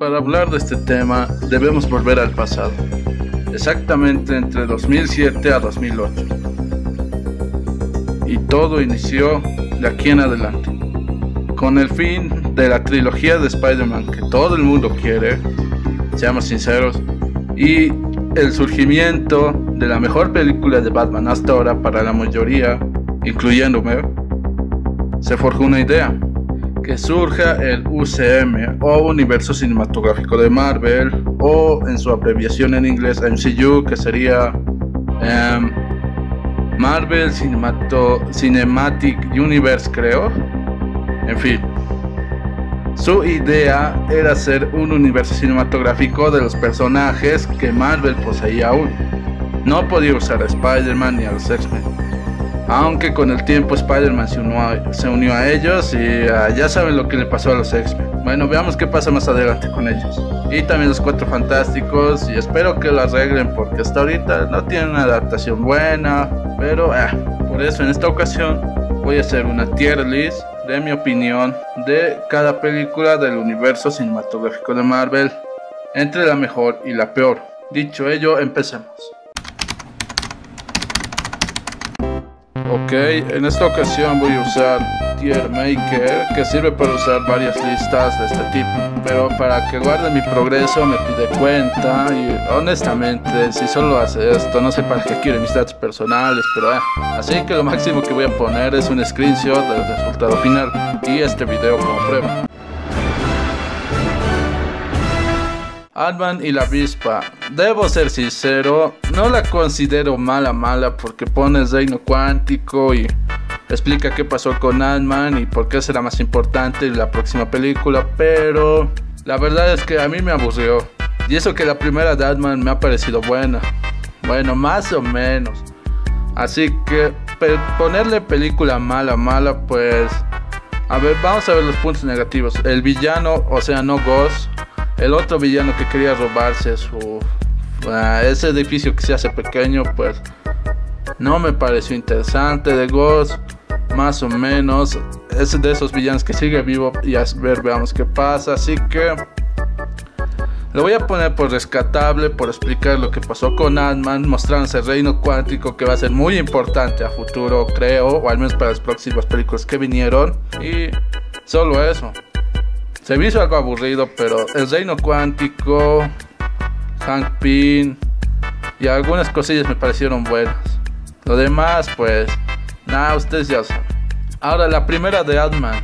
Para hablar de este tema debemos volver al pasado, exactamente entre 2007 a 2008. Y todo inició de aquí en adelante, con el fin de la trilogía de Spider-Man que todo el mundo quiere, seamos sinceros, y el surgimiento de la mejor película de Batman hasta ahora para la mayoría, incluyéndome. Se forjó una idea, que surja el UCM o Universo Cinematográfico de Marvel, o en su abreviación en inglés MCU, que sería Marvel Cinematic Universe, creo. En fin, su idea era hacer un universo cinematográfico de los personajes que Marvel poseía aún. No podía usar a Spider-Man ni a los X-Men, aunque con el tiempo Spider-Man se unió a ellos y ya saben lo que le pasó a los X-Men. Bueno, veamos qué pasa más adelante con ellos. Y también los Cuatro Fantásticos, y espero que lo arreglen porque hasta ahorita no tienen una adaptación buena. Pero por eso en esta ocasión voy a hacer una tier list de mi opinión de cada película del universo cinematográfico de Marvel, entre la mejor y la peor. Dicho ello, empecemos. Ok, en esta ocasión voy a usar Tier Maker, que sirve para usar varias listas de este tipo, pero para que guarde mi progreso me pide cuenta y honestamente si solo hace esto no sé para qué quiere mis datos personales, pero así que lo máximo que voy a poner es un screenshot del resultado final y este video como prueba. Ant-Man y la avispa, debo ser sincero, no la considero mala porque pone el reino cuántico y explica qué pasó con Ant-Man y por qué será más importante en la próxima película, pero la verdad es que a mí me aburrió. Y eso que la primera de Ant-Man me ha parecido buena, bueno, más o menos. Así que ponerle película mala, pues a ver, vamos a ver los puntos negativos. El villano, o sea, no Ghost, el otro villano que quería robarse ese edificio que se hace pequeño, pues no me pareció interesante. De Ghost, más o menos, es de esos villanos que sigue vivo y a ver, veamos qué pasa. Así que lo voy a poner por rescatable, por explicar lo que pasó con Ant-Man, mostrándose el reino cuántico que va a ser muy importante a futuro, creo, o al menos para las próximas películas que vinieron. Y solo eso. Se me hizo algo aburrido, pero el reino cuántico, Hank Pym y algunas cosillas me parecieron buenas. Lo demás, pues, nada, ustedes ya saben. Ahora, la primera de Ant-Man.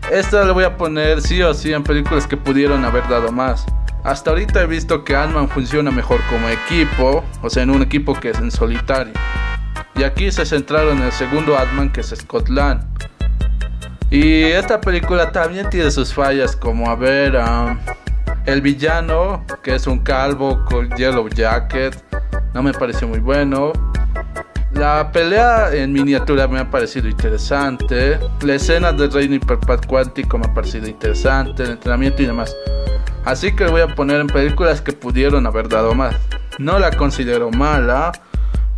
Esta le voy a poner sí o sí en películas que pudieron haber dado más. Hasta ahorita he visto que Ant-Man funciona mejor como equipo, o sea, en un equipo que es en solitario. Y aquí se centraron en el segundo Ant-Man, que es Scott Lang. Y esta película también tiene sus fallas, como a ver, el villano, que es un calvo con Yellow Jacket, no me pareció muy bueno. La pelea en miniatura me ha parecido interesante. La escena del reino hiperpad cuántico me ha parecido interesante, el entrenamiento y demás. Así que voy a poner en películas que pudieron haber dado más. No la considero mala,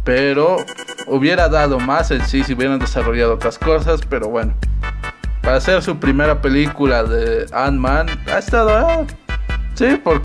pero hubiera dado más en sí si hubieran desarrollado otras cosas, pero bueno. Para hacer su primera película de Ant-Man, ha estado, sí, porque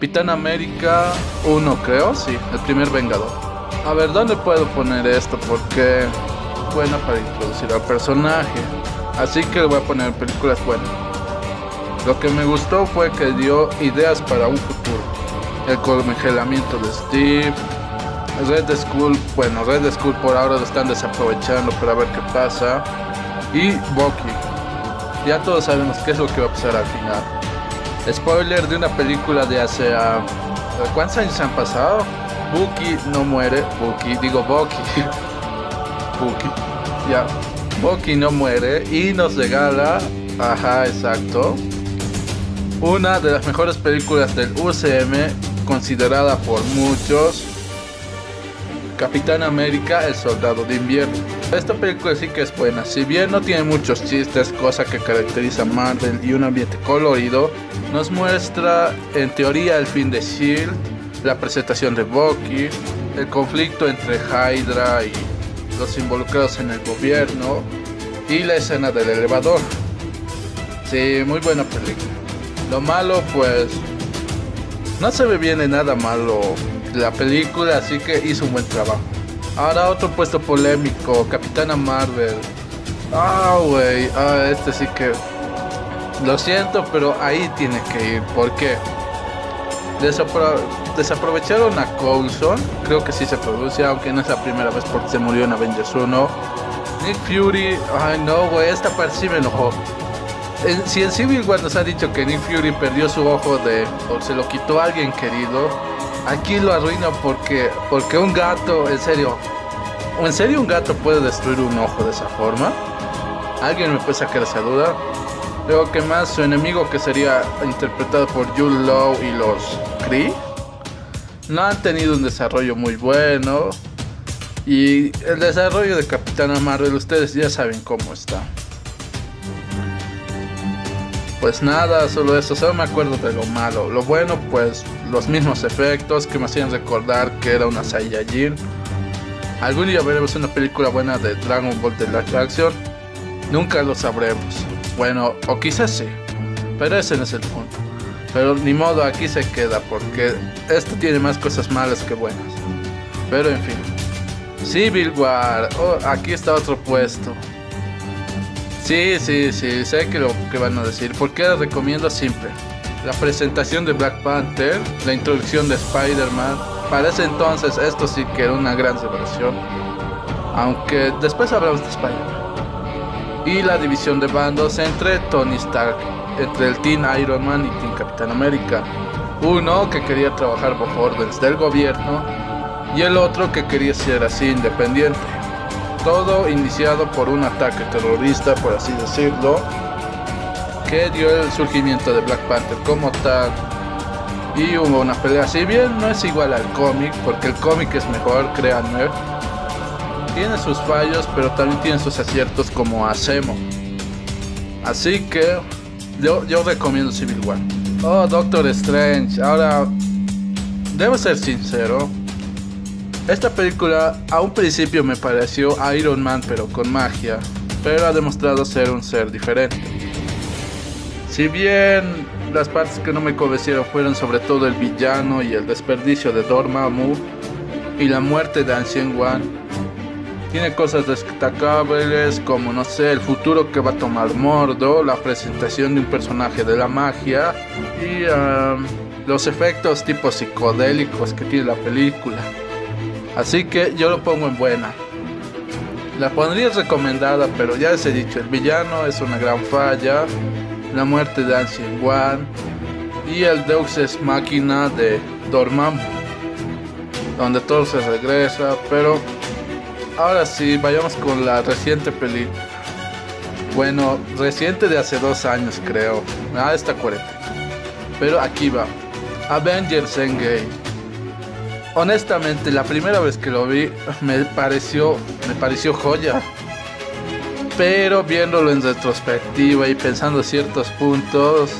Capitán América 1, creo, sí, el primer Vengador. A ver, ¿dónde puedo poner esto? Porque buena para introducir al personaje. Así que voy a poner películas buenas. Lo que me gustó fue que dio ideas para un futuro. El congelamiento de Steve. Red Skull, bueno, Red Skull por ahora lo están desaprovechando, pero a ver qué pasa. Y Bucky. Ya todos sabemos qué es lo que va a pasar al final. Spoiler de una película de hace... ¿cuántos años han pasado? Bucky no muere. Bucky ya. Bucky no muere y nos regala... Ajá, exacto. Una de las mejores películas del UCM, considerada por muchos, Capitán América, el Soldado de Invierno. Esta película sí que es buena, si bien no tiene muchos chistes, cosa que caracteriza a Marvel, y un ambiente colorido, nos muestra en teoría el fin de S.H.I.E.L.D., la presentación de Bucky, el conflicto entre Hydra y los involucrados en el gobierno, y la escena del elevador. Sí, muy buena película. Lo malo, pues, no se me viene nada malo la película, así que hizo un buen trabajo. Ahora otro puesto polémico, Capitana Marvel. Este sí que... Lo siento, pero ahí tiene que ir. ¿Por qué? Desaprovecharon a Coulson, creo que sí se produce, aunque no es la primera vez porque se murió en Avengers 1. Nick Fury, esta parte sí me enojó. Si en Civil War nos ha dicho que Nick Fury perdió su ojo o se lo quitó a alguien querido, aquí lo arruina porque un gato, en serio un gato puede destruir un ojo de esa forma. ¿Alguien me puede sacar esa duda? Luego que más, su enemigo, que sería interpretado por Jude Law y los Kree, no han tenido un desarrollo muy bueno. Y el desarrollo de Capitana Marvel, ustedes ya saben cómo está. Pues nada, solo eso, solo me acuerdo de lo malo. Lo bueno, pues los mismos efectos que me hacían recordar que era una Saiyajin. Algún día veremos una película buena de Dragon Ball de live action. Nunca lo sabremos. Bueno, o quizás sí, pero ese no es el punto. Pero ni modo, aquí se queda porque esto tiene más cosas malas que buenas. Pero en fin. Civil War, aquí está otro puesto. Sí, sé que lo que van a decir. ¿Por qué les recomiendo? Simple. La presentación de Black Panther, la introducción de Spider-Man. Para ese entonces esto sí que era una gran celebración. Aunque después hablamos de Spider-Man. Y la división de bandos entre Tony Stark, entre el Team Iron Man y Team Capitán América. Uno que quería trabajar bajo órdenes del gobierno y el otro que quería ser así independiente. Todo iniciado por un ataque terrorista, por así decirlo, que dio el surgimiento de Black Panther como tal. Y hubo una pelea, si bien no es igual al cómic, porque el cómic es mejor, créanme. Tiene sus fallos, pero también tiene sus aciertos como Zemo. Así que yo recomiendo Civil War. Doctor Strange. Ahora, debo ser sincero, esta película a un principio me pareció Iron Man pero con magia, pero ha demostrado ser un ser diferente. Si bien las partes que no me convencieron fueron sobre todo el villano y el desperdicio de Dormammu y la muerte de Ancient One, tiene cosas destacables como, no sé, el futuro que va a tomar Mordo, la presentación de un personaje de la magia y los efectos tipo psicodélicos que tiene la película. Así que yo lo pongo en buena. La pondría recomendada, pero ya les he dicho, el villano es una gran falla, la muerte de Ancient One y el Deus Ex Machina de Dormammu, donde todo se regresa. Pero ahora sí, vayamos con la reciente película. Bueno, reciente de hace 2 años creo. Está 40. Pero aquí va. Avengers Endgame. Honestamente, la primera vez que lo vi me pareció joya. Pero viéndolo en retrospectiva y pensando ciertos puntos,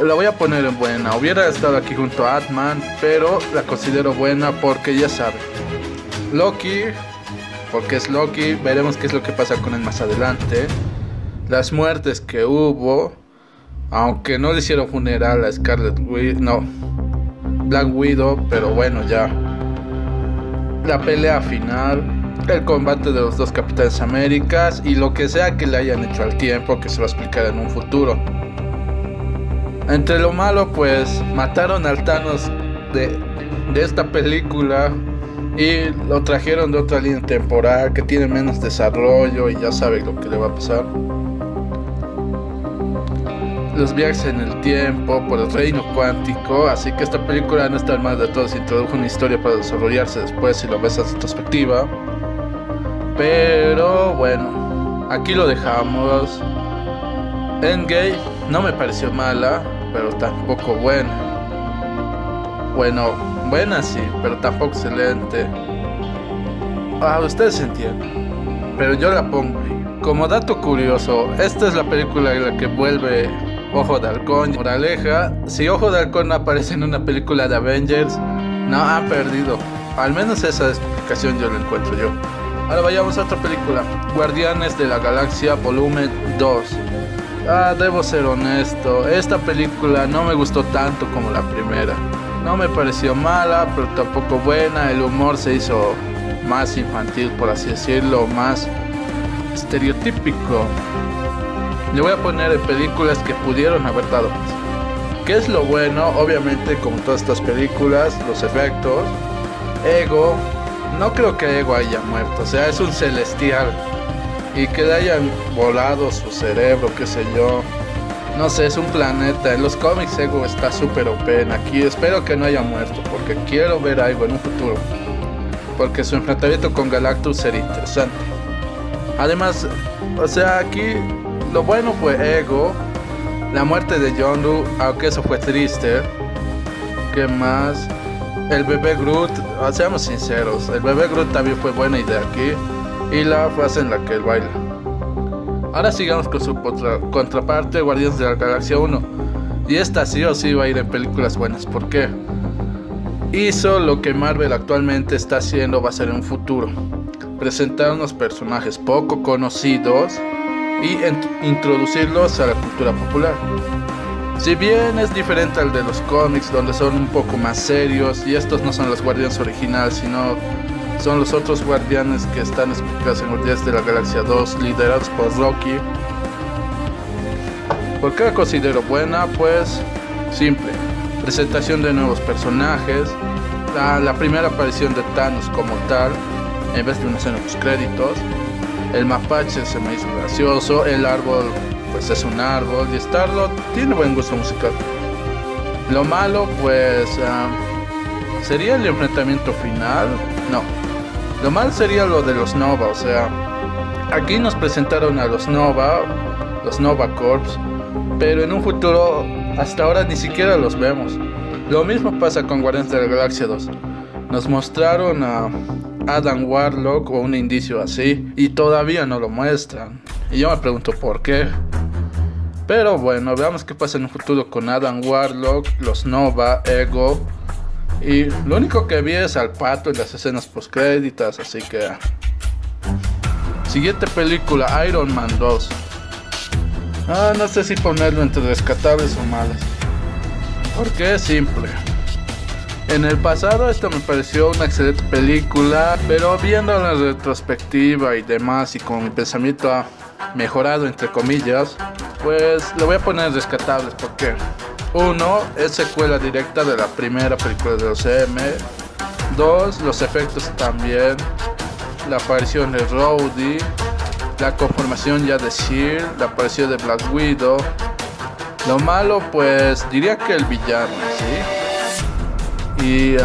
la voy a poner en buena. Hubiera estado aquí junto a Ant-Man, pero la considero buena porque ya saben. Loki, porque es Loki, veremos qué es lo que pasa con él más adelante. Las muertes que hubo, Aunque no le hicieron funeral a Black Widow, pero bueno, ya. La pelea final, el combate de los dos Capitanes Américas y lo que sea que le hayan hecho al tiempo, que se va a explicar en un futuro. Entre lo malo, pues mataron al Thanos de esta película y lo trajeron de otra línea temporal que tiene menos desarrollo y ya sabe lo que le va a pasar. Los viajes en el tiempo por el reino cuántico, así que esta película no está mal de todo, se introdujo una historia para desarrollarse después si lo ves a su perspectiva. Pero bueno, aquí lo dejamos. Endgame no me pareció mala, pero tampoco buena. Bueno, buena sí, pero tampoco excelente. Ustedes entienden, pero yo la pongo ahí. Como dato curioso, esta es la película en la que vuelve Ojo de Halcón. Moraleja, si Ojo de Halcón aparece en una película de Avengers, no han perdido. Al menos esa explicación yo la encuentro yo. Ahora vayamos a otra película, Guardianes de la Galaxia Volumen 2. Debo ser honesto, esta película no me gustó tanto como la primera. No me pareció mala, pero tampoco buena. El humor se hizo más infantil, por así decirlo, más estereotípico. Le voy a poner en películas que pudieron haber dado más. ¿Qué es lo bueno? Obviamente, como todas estas películas, los efectos. Ego, no creo que Ego haya muerto, o sea, es un celestial. Y que le hayan volado su cerebro, qué sé yo. No sé, es un planeta. En los cómics Ego está súper OP. Aquí espero que no haya muerto, porque quiero ver algo en un futuro. Porque su enfrentamiento con Galactus sería interesante. Además, o sea, aquí lo bueno fue Ego, la muerte de Yondu, aunque eso fue triste. ¿Qué más? El bebé Groot, seamos sinceros, el bebé Groot también fue buena idea aquí. Y la frase en la que él baila. Ahora sigamos con su contraparte, Guardianes de la Galaxia 1. Y esta sí o sí va a ir en películas buenas. ¿Por qué? Hizo lo que Marvel actualmente está haciendo, va a ser en un futuro. Presentar unos personajes poco conocidos y introducirlos a la cultura popular. Si bien es diferente al de los cómics, donde son un poco más serios, y estos no son los Guardianes originales, sino son los otros guardianes que están explicados en Guardianes de la Galaxia 2, liderados por Rocky. ¿Por qué la considero buena? Pues simple, presentación de nuevos personajes, la primera aparición de Thanos como tal, en vez de una escena post créditos. El mapache se me hizo gracioso, el árbol pues es un árbol, y Star-Lord tiene buen gusto musical. Lo malo pues sería el enfrentamiento final. No, lo malo sería lo de los Nova, o sea, aquí nos presentaron a los Nova Corps, pero en un futuro hasta ahora ni siquiera los vemos. Lo mismo pasa con Guardianes de la Galaxia 2. Nos mostraron a Adam Warlock o un indicio así y todavía no lo muestran. Y yo me pregunto por qué. Pero bueno, veamos qué pasa en un futuro con Adam Warlock, los Nova, Ego. Y lo único que vi es al pato en las escenas postcréditas, así que... Siguiente película, Iron Man 2. No sé si ponerlo entre rescatables o malas. Porque es simple. En el pasado esto me pareció una excelente película, pero viendo la retrospectiva y demás, y como mi pensamiento ha mejorado entre comillas, pues le voy a poner rescatables. Porque 1, es secuela directa de la primera película de los M. 2, los efectos también, la aparición de Rhodey, la conformación ya de S.H.I.E.L.D., la aparición de Black Widow. Lo malo pues diría que el villano, ¿sí? Y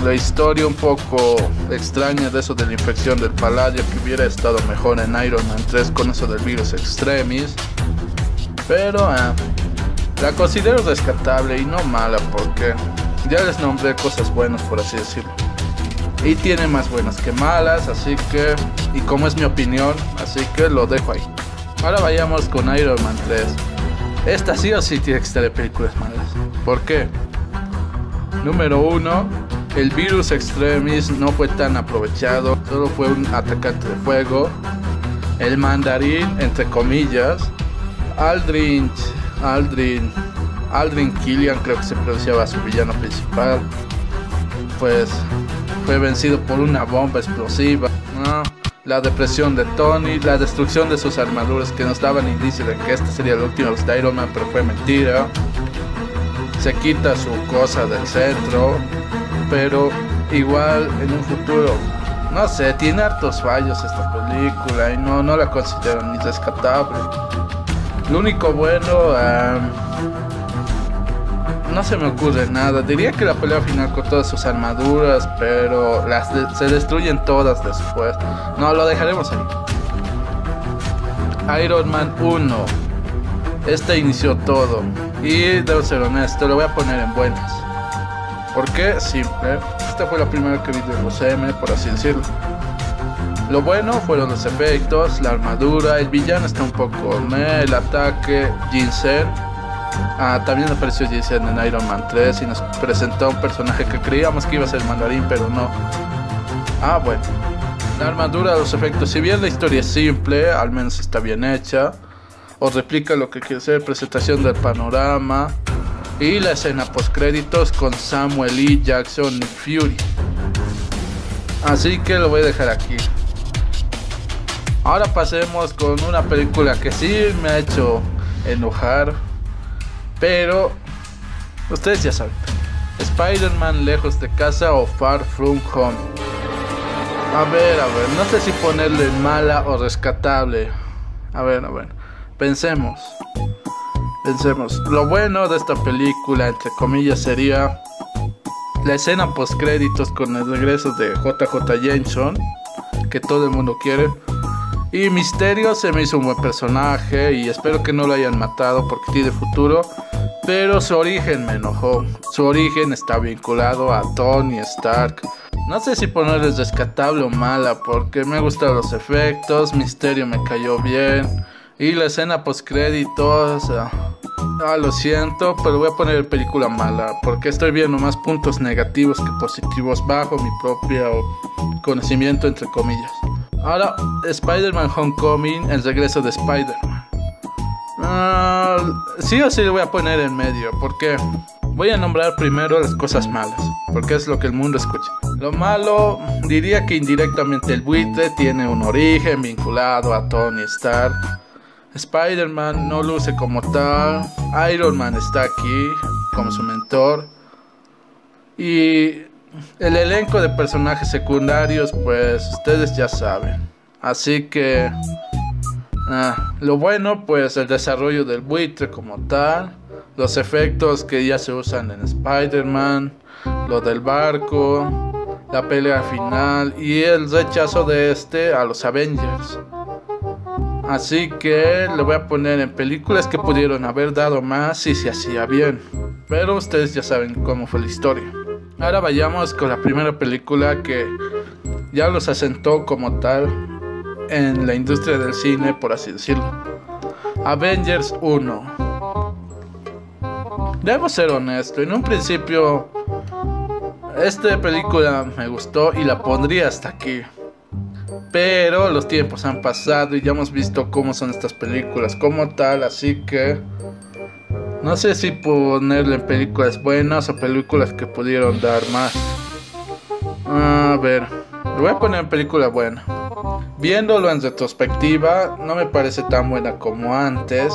la historia un poco extraña de eso de la infección del paladio, que hubiera estado mejor en Iron Man 3 con eso del virus extremis. Pero la considero rescatable y no mala, porque ya les nombré cosas buenas, por así decirlo. Y tiene más buenas que malas, así que... Y como es mi opinión, así que lo dejo ahí. Ahora vayamos con Iron Man 3. Esta sí o sí tiene que estar de películas malas. ¿Por qué? Número 1, el virus extremis no fue tan aprovechado, solo fue un atacante de fuego. El mandarín, entre comillas. Aldrich Aldrin, Aldrin Killian, creo que se pronunciaba su villano principal, pues fue vencido por una bomba explosiva, ¿no? La depresión de Tony, la destrucción de sus armaduras que nos daban indicios de que esta sería la última vez de Iron Man, pero fue mentira. Se quita su cosa del centro, pero igual en un futuro, no sé, tiene hartos fallos esta película y no la considero ni rescatable. Lo único bueno, no se me ocurre nada. Diría que la pelea final con todas sus armaduras, pero se destruyen todas después. No, lo dejaremos ahí. Iron Man 1. Este inició todo. Y debo ser honesto, lo voy a poner en buenas. ¿Por qué? Simple. Esta fue la primera que vi de los M, por así decirlo. Lo bueno fueron los efectos, la armadura, el villano está un poco el ataque, Jinsen. También apareció Jinsen en Iron Man 3 y nos presentó un personaje que creíamos que iba a ser Mandarín, pero no. Bueno. La armadura, los efectos, si bien la historia es simple, al menos está bien hecha. O replica lo que quiere ser, presentación del panorama. Y la escena post créditos con Samuel L. Jackson y Fury. Así que lo voy a dejar aquí. Ahora pasemos con una película que sí me ha hecho enojar, pero ustedes ya saben. Spider-Man Lejos de Casa o Far From Home. A ver, no sé si ponerle mala o rescatable. A ver, pensemos. Lo bueno de esta película, entre comillas, sería la escena post créditos con el regreso de JJ Jameson, que todo el mundo quiere. Y Mysterio se me hizo un buen personaje y espero que no lo hayan matado porque tiene futuro. Pero su origen me enojó. Su origen está vinculado a Tony Stark. No sé si ponerles rescatable o mala porque me gustan los efectos. Mysterio me cayó bien. Y la escena post créditos, lo siento, pero voy a poner película mala porque estoy viendo más puntos negativos que positivos bajo mi propio conocimiento, entre comillas. Ahora, Spider-Man Homecoming, el regreso de Spider-Man. Sí o sí lo voy a poner en medio, porque voy a nombrar primero las cosas malas, porque es lo que el mundo escucha. Lo malo, diría que indirectamente el buitre tiene un origen vinculado a Tony Stark. Spider-Man no luce como tal. Iron Man está aquí como su mentor. Y el elenco de personajes secundarios, pues ustedes ya saben. Así que lo bueno, pues el desarrollo del buitre como tal, los efectos que ya se usan en Spider-Man, lo del barco, la pelea final y el rechazo de a los Avengers. Así que le voy a poner en películas que pudieron haber dado más si se hacía bien. Pero ustedes ya saben cómo fue la historia. Ahora vayamos con la primera película que ya los asentó como tal en la industria del cine, por así decirlo. Avengers 1. Debo ser honesto, en un principio esta película me gustó y la pondría hasta aquí. Pero los tiempos han pasado y ya hemos visto cómo son estas películas como tal, así que no sé si ponerle en películas buenas o películas que pudieron dar más. A ver, lo voy a poner en película buena. Viéndolo en retrospectiva, no me parece tan buena como antes,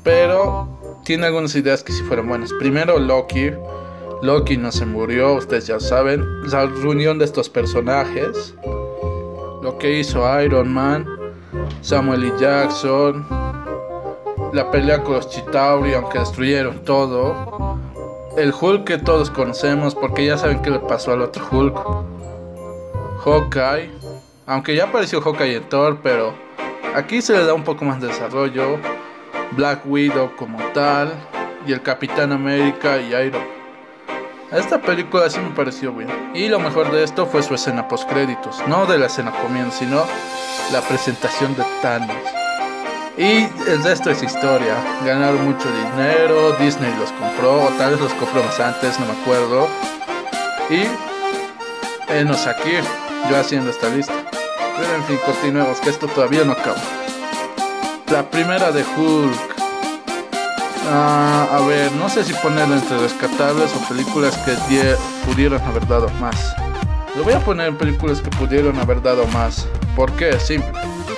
pero tiene algunas ideas que sí fueron buenas. Primero, Loki no se murió, ustedes ya saben. La reunión de estos personajes, lo que hizo Iron Man, Samuel L. Jackson, la pelea con los Chitauri, aunque destruyeron todo, el Hulk que todos conocemos porque ya saben qué le pasó al otro Hulk, Hawkeye, aunque ya apareció Hawkeye en Thor, pero aquí se le da un poco más de desarrollo, Black Widow como tal, y el Capitán América y Iron Man. Esta película sí me pareció bien. Y lo mejor de esto fue su escena post créditos. No de la escena comiendo, sino la presentación de Thanos. Y el resto es historia. Ganaron mucho dinero, Disney los compró, o tal vez los compró más antes, no me acuerdo. Y enos aquí, yo haciendo esta lista. Pero en fin, continuemos, que esto todavía no acaba. La primera de Hulk. A ver, no sé si ponerlo entre rescatables o películas que pudieron haber dado más. Lo voy a poner en películas que pudieron haber dado más. ¿Por qué? Simple.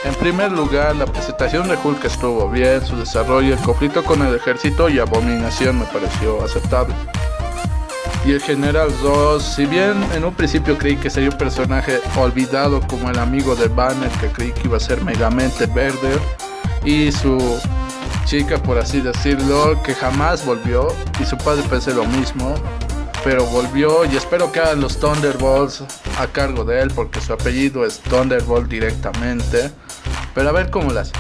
En primer lugar, la presentación de Hulk estuvo bien, su desarrollo, el conflicto con el ejército y Abominación me pareció aceptable. Y el General Ross, si bien en un principio creí que sería un personaje olvidado como el amigo de Banner, que creí que iba a ser Megamente Verde, y su chica, por así decirlo, que jamás volvió, y su padre pensé lo mismo, pero volvió, y espero que hagan los Thunderbolts a cargo de él, porque su apellido es Thunderbolt directamente, pero a ver cómo lo hace.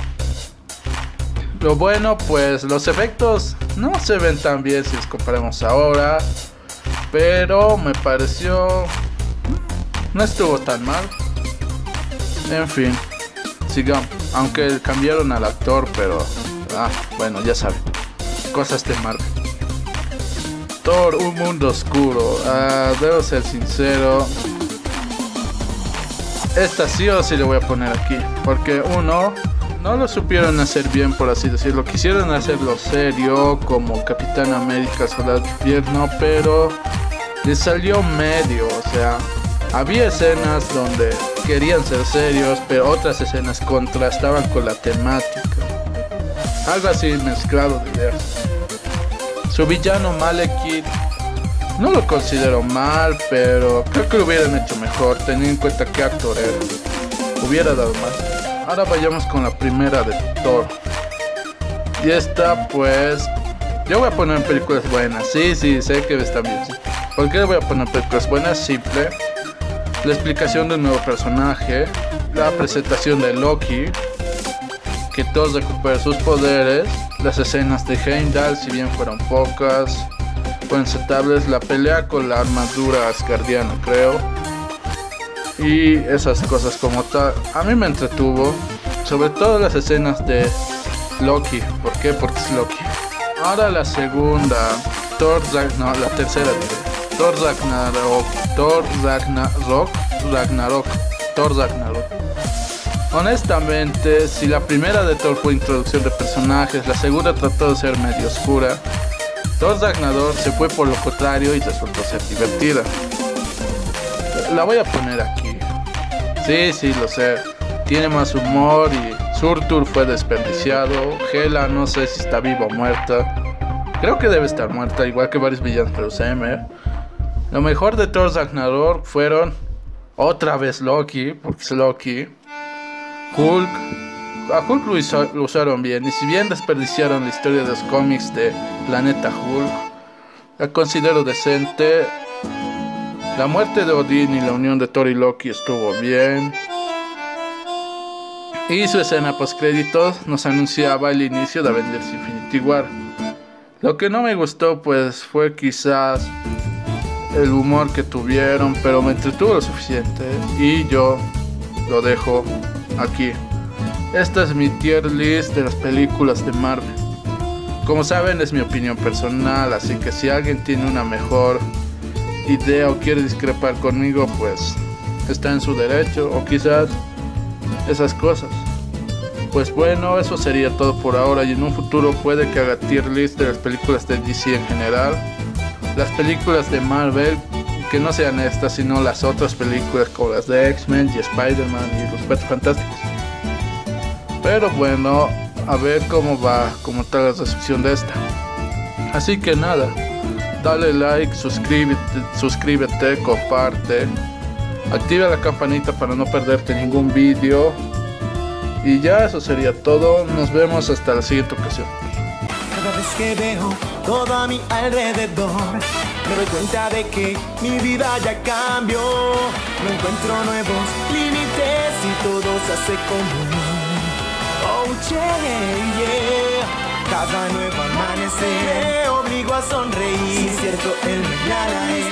Lo bueno, pues los efectos no se ven tan bien si los comparamos ahora, pero me pareció, no estuvo tan mal. En fin, sigamos, aunque cambiaron al actor, pero bueno, ya saben, cosas de Marvel. Thor, un mundo oscuro. Debo ser sincero, esta sí o sí le voy a poner aquí, porque uno, no lo supieron hacer bien, por así decirlo. Quisieron hacerlo serio como Capitán América, Soldado de Invierno, pero les salió medio. O sea, había escenas donde querían ser serios, pero otras escenas contrastaban con la temática. Algo así mezclado de ideas. Su villano Malekith no lo considero mal, pero creo que lo hubieran hecho mejor, teniendo en cuenta qué actor era. Hubiera dado más. Ahora vayamos con la primera de Thor. Y esta, pues, yo voy a poner en películas buenas. Sí, sé que está bien. Sí. ¿Por qué voy a poner películas buenas? Simple. La explicación del nuevo personaje, la presentación de Loki, que todos recuperan sus poderes, las escenas de Heimdall, si bien fueron pocas, fueron aceptables, la pelea con la armadura asgardiana, creo, y esas cosas como tal. A mí me entretuvo, sobre todo las escenas de Loki. ¿Por qué? Porque es Loki. Ahora la segunda, la tercera, Thor Ragnarok. Honestamente, si la primera de Thor fue introducción de personajes, la segunda trató de ser medio oscura, Thor Ragnarok se fue por lo contrario y resultó ser divertida. La voy a poner aquí. Sí, lo sé. Tiene más humor y Surtur fue desperdiciado. Hela no sé si está viva o muerta. Creo que debe estar muerta, igual que varios villanos de Usmer. Lo mejor de Thor Ragnarok fueron otra vez Loki, porque es Loki. Hulk. A Hulk lo usaron bien, y si bien desperdiciaron la historia de los cómics de Planeta Hulk, la considero decente. La muerte de Odín y la unión de Thor y Loki estuvo bien. Y su escena post créditos nos anunciaba el inicio de Avengers Infinity War. Lo que no me gustó pues fue quizás el humor que tuvieron, pero me entretuvo lo suficiente y yo lo dejo aquí. Esta es mi tier list de las películas de Marvel. Como saben, es mi opinión personal, así que si alguien tiene una mejor idea o quiere discrepar conmigo, pues está en su derecho, o quizás esas cosas. Pues bueno, eso sería todo por ahora, y en un futuro puede que haga tier list de las películas de DC en general, las películas de Marvel, que no sean estas sino las otras películas como las de X-Men y Spider-Man y los Cuatro Fantásticos. Pero bueno, a ver cómo va como tal la recepción de esta. Así que nada, dale like, suscríbete, comparte, activa la campanita para no perderte ningún vídeo. Y ya, eso sería todo. Nos vemos hasta la siguiente ocasión. Cada vez que veo todo a mi alrededor, me doy cuenta de que mi vida ya cambió. No encuentro nuevos límites y todo se hace común. Oh yeah. Cada nuevo amanecer me obligo a sonreír. Si es cierto, el mañana es